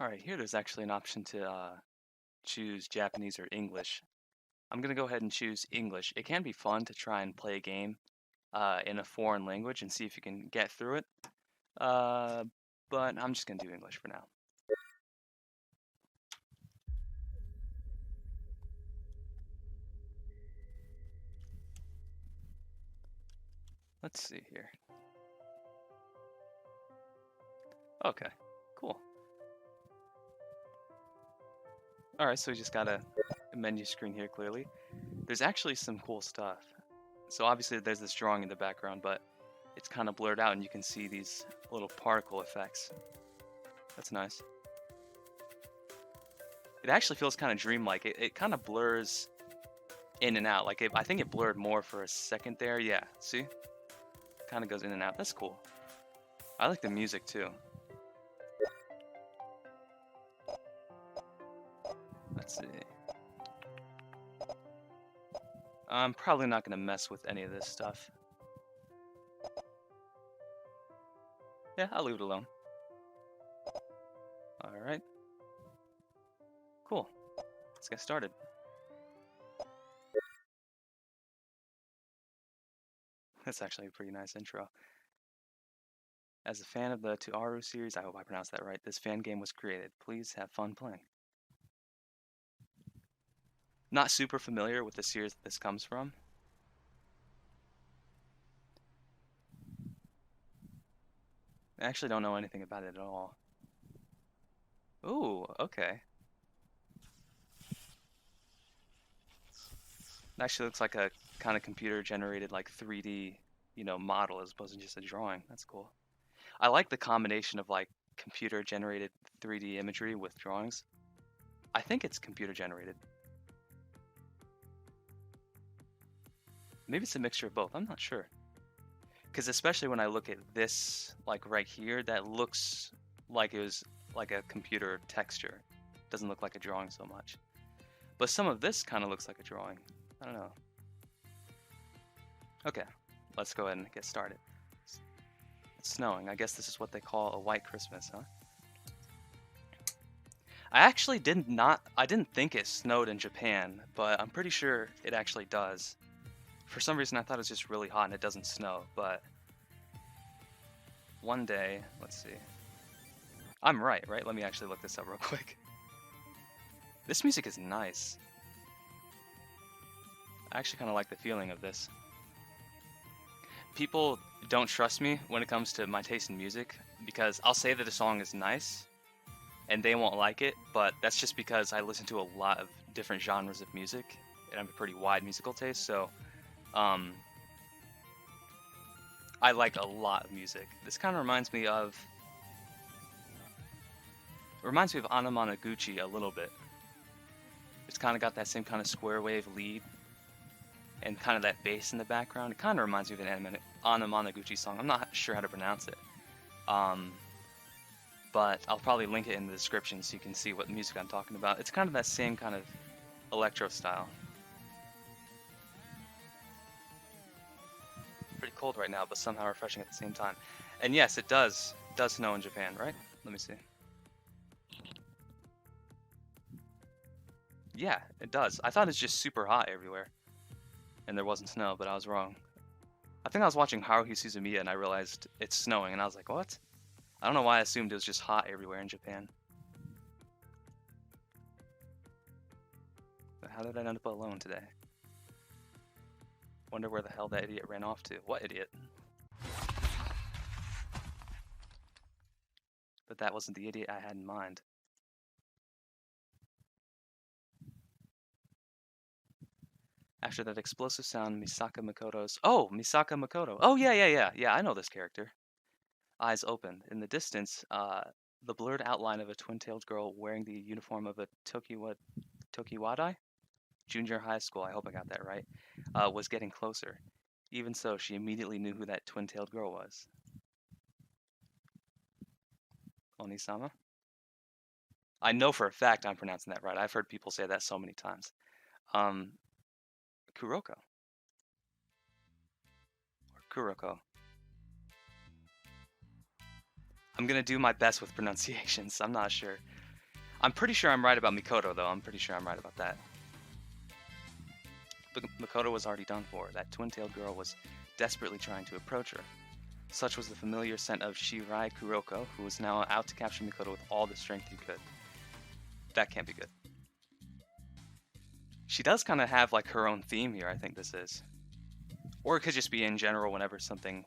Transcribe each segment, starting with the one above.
Alright, here there's actually an option to choose Japanese or English. I'm gonna go ahead and choose English. It can be fun to try and play a game in a foreign language and see if you can get through it. Uh, but I'm just gonna do English for now. Let's see here. Okay, cool. Alright, so we just got a menu screen here clearly. There's actually some cool stuff. So obviously there's this drawing in the background, but it's kind of blurred out and you can see these little particle effects. That's nice. It actually feels kind of dreamlike. It kind of blurs in and out. I think it blurred more for a second there. Yeah, see? Kind of goes in and out. That's cool. I like the music too. Let's see. I'm probably not going to mess with any of this stuff. Yeah, I'll leave it alone. Alright. Cool. Let's get started. That's actually a pretty nice intro. As a fan of the Tuaru series, I hope I pronounced that right, this fan game was created. Please have fun playing. Not super familiar with the series that this comes from. I actually don't know anything about it at all. Ooh, okay. It actually looks like a kind of computer-generated, like 3D, model as opposed to just a drawing. That's cool. I like the combination of like computer-generated 3D imagery with drawings. I think it's computer-generated. Maybe it's a mixture of both. I'm not sure. Because especially when I look at this, like right here, that looks like it was like a computer texture. Doesn't look like a drawing so much. But some of this kind of looks like a drawing. I don't know. Okay, let's go ahead and get started. It's snowing. I guess this is what they call a white Christmas, huh? I actually I didn't think it snowed in Japan, but I'm pretty sure it actually does. For some reason I thought it was just really hot and it doesn't snow, but one day, let's see. I'm right? Let me actually look this up real quick. This music is nice. I actually kind of like the feeling of this. People don't trust me when it comes to my taste in music because I'll say that a song is nice and they won't like it, but that's just because I listen to a lot of different genres of music and I have a pretty wide musical taste, so I like a lot of music. This kind of reminds me of Anamanaguchi a little bit. It's kind of got that same kind of square wave lead and kind of that bass in the background. It kind of reminds me of an Anamanaguchi song. I'm not sure how to pronounce it. But I'll probably link it in the description so you can see what music I'm talking about. It's kind of that same kind of electro style. Pretty cold right now, but somehow refreshing at the same time. And yes, it does snow in Japan, right? Let me see. Yeah, it does. I thought it's just super hot everywhere. And there wasn't snow, but I was wrong. I think I was watching Haruhi Suzumiya and I realized it's snowing, and I was like, what? I don't know why I assumed it was just hot everywhere in Japan. But how did I end up alone today? Wonder where the hell that idiot ran off to. What idiot? But that wasn't the idiot I had in mind. After that explosive sound, Misaka Makoto's... Oh, Misaka Makoto. Oh, yeah. Yeah, I know this character. Eyes open. In the distance, the blurred outline of a twin-tailed girl wearing the uniform of a Tokiwadai? Junior high school, I hope I got that right, was getting closer. Even so, she immediately knew who that twin-tailed girl was. Onisama? I know for a fact I'm pronouncing that right. I've heard people say that so many times. Kuroko. Or Kuroko. I'm gonna do my best with pronunciations. I'm not sure. I'm pretty sure I'm right about Mikoto, though. I'm pretty sure I'm right about that. But Mikoto was already done for. That twin-tailed girl was desperately trying to approach her. Such was the familiar scent of Shirai Kuroko, who was now out to capture Mikoto with all the strength he could. That can't be good. She does kind of have like her own theme here, I think this is. Or it could just be in general whenever something,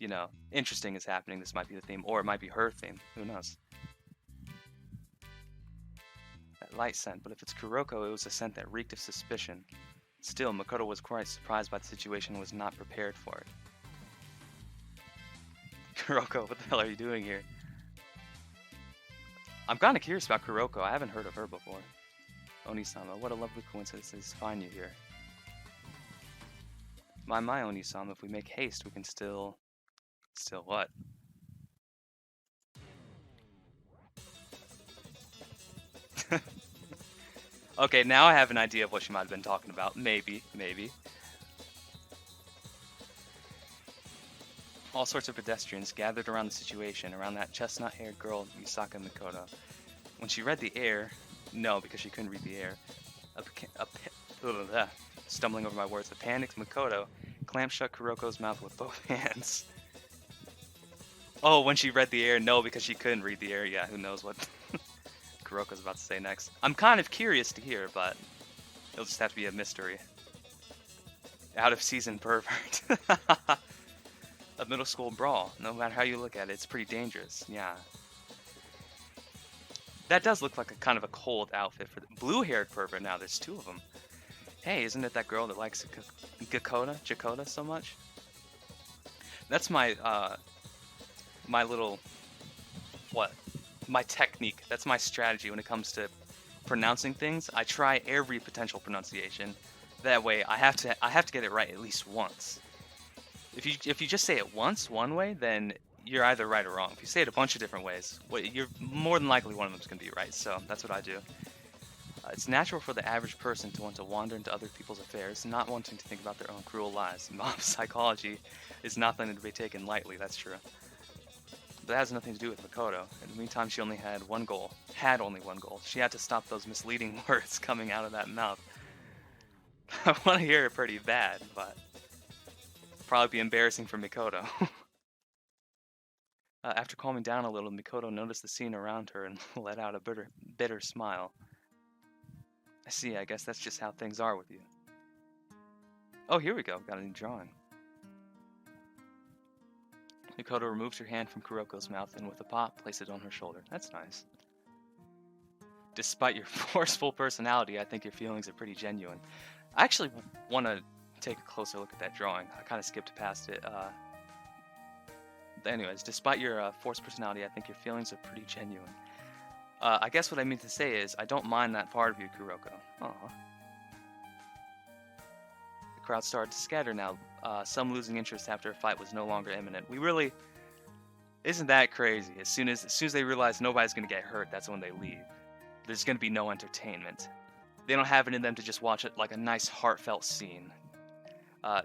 you know, interesting is happening, this might be the theme. Or it might be her theme. Who knows? That light scent, but if it's Kuroko, it was a scent that reeked of suspicion. Still, Mikoto was quite surprised by the situation and was not prepared for it. Kuroko, what the hell are you doing here? I'm kind of curious about Kuroko. I haven't heard of her before. Onisama, what a lovely coincidence to find you here. My Onisama, if we make haste, we can still... Still what? Okay, now I have an idea of what she might have been talking about. Maybe. All sorts of pedestrians gathered around the situation, around that chestnut-haired girl, Misaka Mikoto. When she read the air... No, because she couldn't read the air. Stumbling over my words, a panicked Mikoto clamped shut Kuroko's mouth with both hands. Oh, when she read the air, no, because she couldn't read the air. Yeah, who knows what Kuroko's about to say next. I'm kind of curious to hear, but it'll just have to be a mystery. Out of season pervert. A middle school brawl. No matter how you look at it, it's pretty dangerous. Yeah. That does look like a kind of a cold outfit for the blue-haired pervert. Now there's two of them. Hey, isn't it that girl that likes Jakota so much? That's my my little my technique. That's my strategy when it comes to pronouncing things. I try every potential pronunciation. That way, I have to get it right at least once. If you just say it once one way, then you're either right or wrong. If you say it a bunch of different ways, you're more than likely one of them's going to be right. So that's what I do. It's natural for the average person to want to wander into other people's affairs, not wanting to think about their own cruel lives. Mob psychology is nothing to be taken lightly, that's true. But that has nothing to do with Mikoto. In the meantime, she only had one goal. Only one goal. She had to stop those misleading words coming out of that mouth. I want to hear it pretty bad, but probably be embarrassing for Mikoto. After calming down a little, Mikoto noticed the scene around her and let out a bitter smile. I see, I guess that's just how things are with you. Oh, here we go. Got a new drawing. Mikoto removed her hand from Kuroko's mouth and with a pop, placed it on her shoulder. That's nice. Despite your forceful personality, I think your feelings are pretty genuine. I actually want to take a closer look at that drawing. I kind of skipped past it. Anyways, despite your forced personality, I think your feelings are pretty genuine. I guess what I mean to say is, I don't mind that part of you, Kuroko. Aww. The crowd started to scatter now, some losing interest after a fight was no longer imminent. We really... Isn't that crazy? As soon as they realize nobody's going to get hurt, that's when they leave. There's going to be no entertainment. They don't have it in them to just watch it like a nice, heartfelt scene.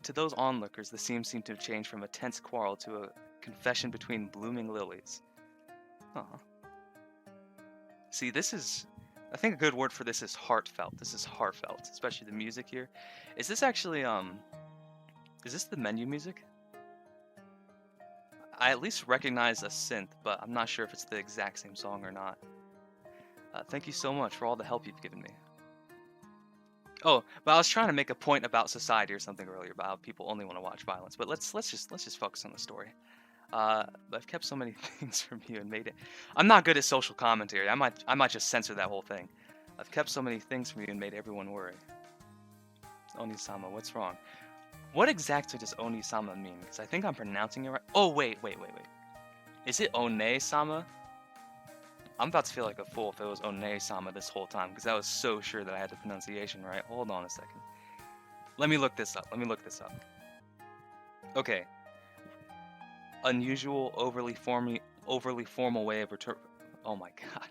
To those onlookers, the scene seemed to change from a tense quarrel to a confession between blooming lilies. See, this is... I think a good word for this is heartfelt. This is heartfelt, especially the music here. Is this actually, is this the menu music? I at least recognize a synth, but I'm not sure if it's the exact same song or not. Thank you so much for all the help you've given me. Oh, but I was trying to make a point about society or something earlier, about how people only want to watch violence. But let's just focus on the story. I've kept so many things from you and made it... I'm not good at social commentary. I might just censor that whole thing. I've kept so many things from you and made everyone worry. Onisama, what's wrong? What exactly does Onisama mean? Because I think I'm pronouncing it right. Oh, wait. Is it One-sama? I'm about to feel like a fool if it was One-sama this whole time, because I was so sure that I had the pronunciation right. Hold on a second. Let me look this up. Okay. Unusual, overly formal way of oh my god.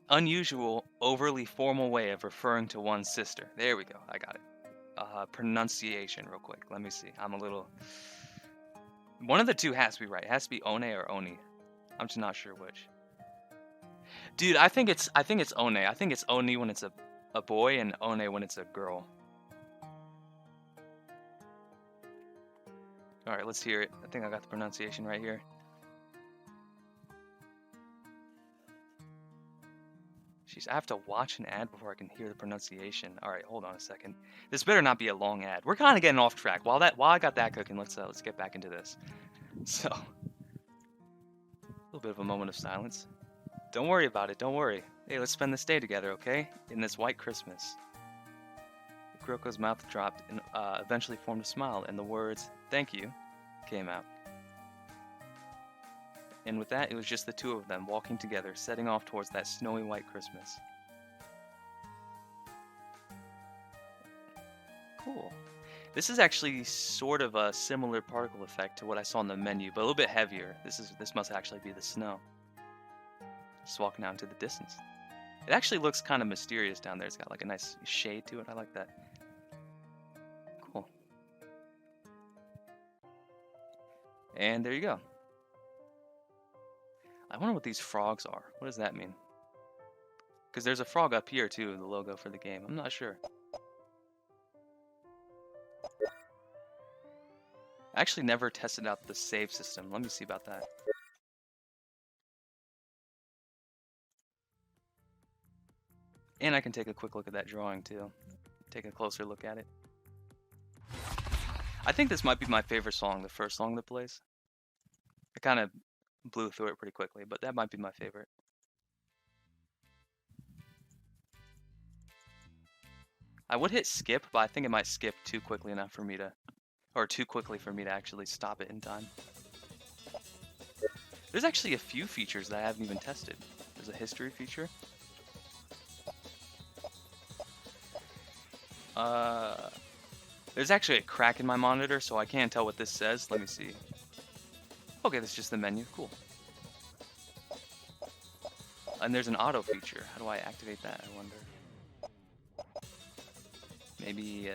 Unusual, overly formal way of referring to one's sister. There we go. I got it. Pronunciation real quick. Let me see. I'm a little... One of the two has to be right. It has to be One or Oni. I'm just not sure which. Dude, I think it's One. I think it's Oni when it's a boy and One when it's a girl. All right, let's hear it. I think I got the pronunciation right here. Jeez, I have to watch an ad before I can hear the pronunciation. All right, hold on a second. This better not be a long ad. We're kind of getting off track. While I got that cooking, let's get back into this. So, a little bit of a moment of silence. Don't worry about it. Don't worry. Hey, let's spend this day together, okay? In this white Christmas. Kuroko's mouth dropped and eventually formed a smile, and the words "Thank you" came out. And with that, it was just the two of them walking together, setting off towards that snowy white Christmas. Cool. This is actually sort of a similar particle effect to what I saw in the menu, but a little bit heavier. This must actually be the snow. Just walking out into the distance. It actually looks kind of mysterious down there. It's got like a nice shade to it. I like that. Cool. And there you go. I wonder what these frogs are. What does that mean? Because there's a frog up here too, the logo for the game. I'm not sure. I actually never tested out the save system. Let me see about that. And I can take a quick look at that drawing too. Take a closer look at it. I think this might be my favorite song, the first song that plays. I kind of blew through it pretty quickly, but that might be my favorite. I would hit skip, but I think it might skip too quickly enough for me to, or too quickly for me to actually stop it in time. There's actually a few features that I haven't even tested. There's a history feature. There's actually a crack in my monitor, so I can't tell what this says. Let me see. Okay, that's just the menu. Cool. And there's an auto feature. How do I activate that, I wonder? Maybe...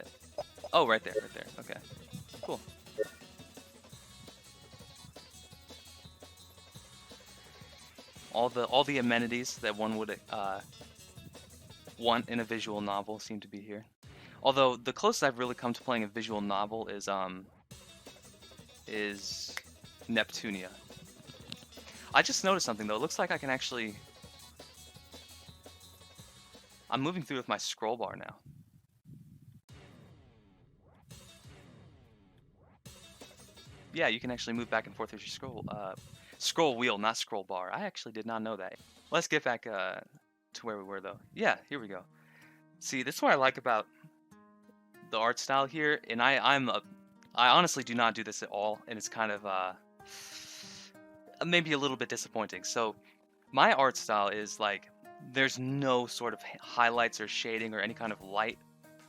oh, right there, right there. Okay. Cool. All the amenities that one would want in a visual novel seem to be here. Although the closest I've really come to playing a visual novel is Neptunia. I just noticed something though. It looks like I can actually... I'm moving through with my scroll bar now. Yeah, you can actually move back and forth with your scroll wheel, not scroll bar. I actually did not know that. Let's get back to where we were though. Yeah, here we go. See, this is what I like about the art style here, and I honestly do not do this at all, and it's kind of maybe a little bit disappointing. So my art style is like there's no sort of highlights or shading or any kind of light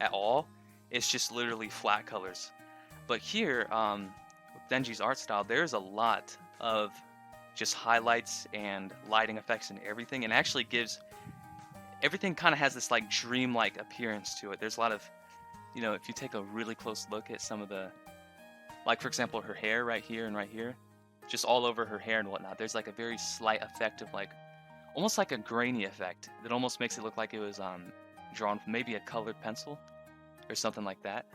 at all. It's just literally flat colors. But here, with Denji's art style, there's a lot of just highlights and lighting effects and everything, and actually gives everything kind of has this like dreamlike appearance to it. There's a lot of, you know, if you take a really close look at some of the, like for example, her hair right here and right here, just all over her hair and whatnot, there's like a very slight effect of like, almost like a grainy effect that almost makes it look like it was drawn from maybe a colored pencil or something like that.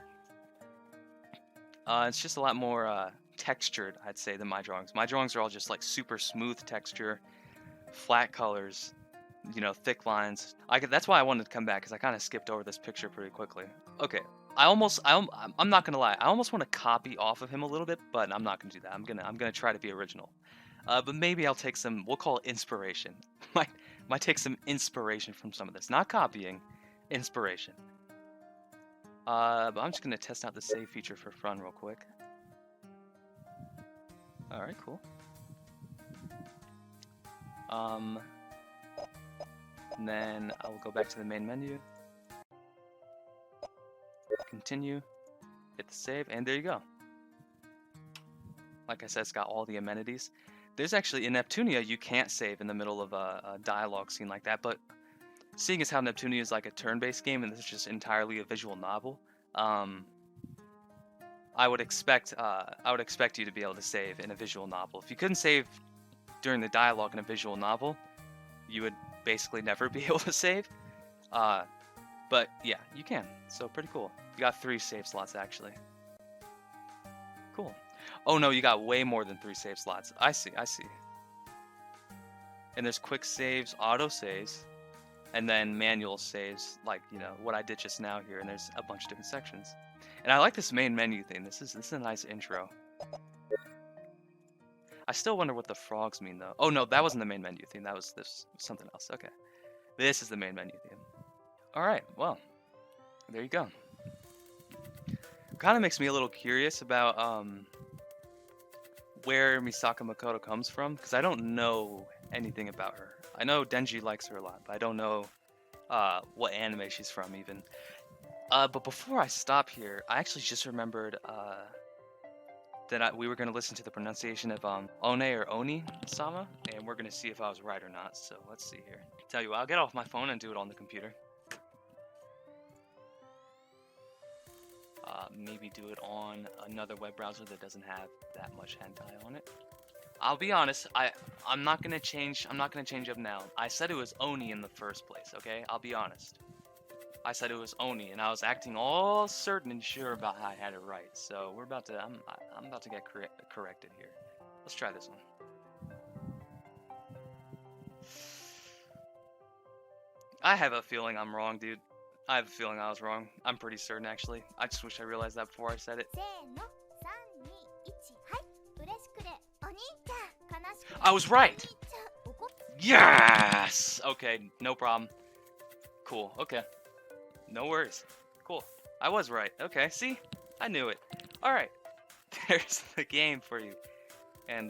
It's just a lot more textured, I'd say, than my drawings. My drawings are all just like super smooth texture, flat colors, you know, thick lines. That's why I wanted to come back, because I kind of skipped over this picture pretty quickly. Okay, I'm not gonna lie. I almost want to copy off of him a little bit, but I'm not gonna do that. I'm gonna try to be original. But maybe I'll take some. We'll call it inspiration. might take some inspiration from some of this. Not copying, inspiration. But I'm just gonna test out the save feature for fun real quick. All right, cool. And then I will go back to the main menu. Continue. Hit the save, and there you go. Like I said, it's got all the amenities. There's actually, in Neptunia, you can't save in the middle of a dialogue scene like that, but seeing as how Neptunia is like a turn-based game and this is just entirely a visual novel, I would expect you to be able to save in a visual novel. If you couldn't save during the dialogue in a visual novel, you would basically never be able to save. But yeah, you can. So pretty cool. You got 3 save slots actually. Cool. Oh no, you got way more than 3 save slots. I see. And there's quick saves, auto saves, and then manual saves, like, you know, what I did just now here, and there's a bunch of different sections. And I like this main menu thing. This is a nice intro. I still wonder what the frogs mean though. Oh no, that wasn't the main menu theme. That was something else. Okay. This is the main menu theme. Alright, well, there you go. Kind of makes me a little curious about where Misaka Makoto comes from, because I don't know anything about her. I know Denji likes her a lot, but I don't know what anime she's from even. But before I stop here, I actually just remembered that we were going to listen to the pronunciation of One or Oni-sama, and we're going to see if I was right or not. So let's see here. Tell you what, I'll get off my phone and do it on the computer. Maybe do it on another web browser that doesn't have that much hentai on it. I'll be honest, I'm not gonna change up now. I said it was Oni in the first place, okay? I'll be honest. I said it was Oni, and I was acting all certain and sure about how I had it right. So we're about to, I'm about to get corrected here. Let's try this one. I have a feeling I'm wrong, dude. I have a feeling I was wrong. I'm pretty certain, actually. I just wish I realized that before I said it. I was right! Yes! Okay, no problem. Cool, okay. No worries. Cool. I was right. Okay, see? I knew it. Alright. There's the game for you. And,